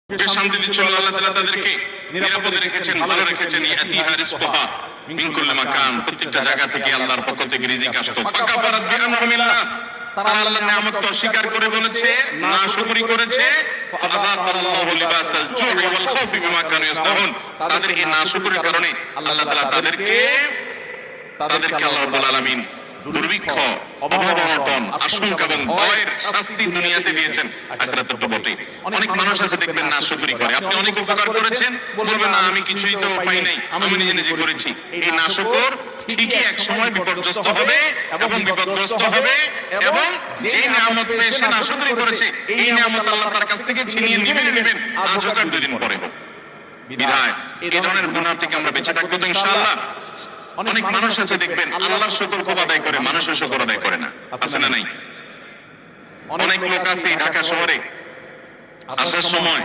শান্তি দিচ্ছেন আল্লাহ তাআলা তাদেরকে নিরাপদে রেখেছেন, ভালো রেখেছেন। ইয়াতিহা রিজকুহা মিন কুল্লি মাকান, প্রত্যেকটা জায়গা থেকে আল্লাহর পক্ষ থেকে রিজিক আসতো। ফাকাফারাত বিআনউমিল্লাহ, তারা আল্লাহর নিয়ামত অস্বীকার করে বলেছে, নাশকরি করেছে। ফাআযাকাল্লাহু লিবাসাল জু'i ওয়াল খাউফি বিমা কানু ইয়াসনাউন, তাদের এই নাশকরির কারণে আল্লাহ তাআলা তাদেরকে আল্লাহ রাব্বুল আলামিন দুর্ভিক্ষ, অভাব-অনটন, আশঙ্কা এবং ভয়ের শাস্তি দুনিয়াতে দিয়েছেন, আখিরাতে তো বটেই। অনেক মানুষ আছে দেখবেন নাশকরি করে। আপনি অনেক উপকার করেছেন, বলবেন না আমি কিছুই তো পাই নাই, আমি নিজে নিজে করেছি। এই নাশকর ঠিকই এক সময় বিপর্যস্ত হবে এবং বিপদগ্রস্ত হবে, এবং যে নিয়ামত পেয়ে সে নাশকরি করেছে, এই নিয়ামত আল্লাহ তার কাছ থেকে ছিনিয়ে নেবেন, আজ হোক আর দুদিন পরে হোক। বিধায় এই ধরনের গুনাহ থেকে আমরা বেঁচে থাকবো তো ইনশাআল্লাহ। অনেক মানুষ আছে দেখবেন আল্লাহর শুকর খুব আদায় করে, মানুষের শুকর আদায় করে না, আছে না নাই? অনেক লোক আছে ঢাকা শহরে আসার সময়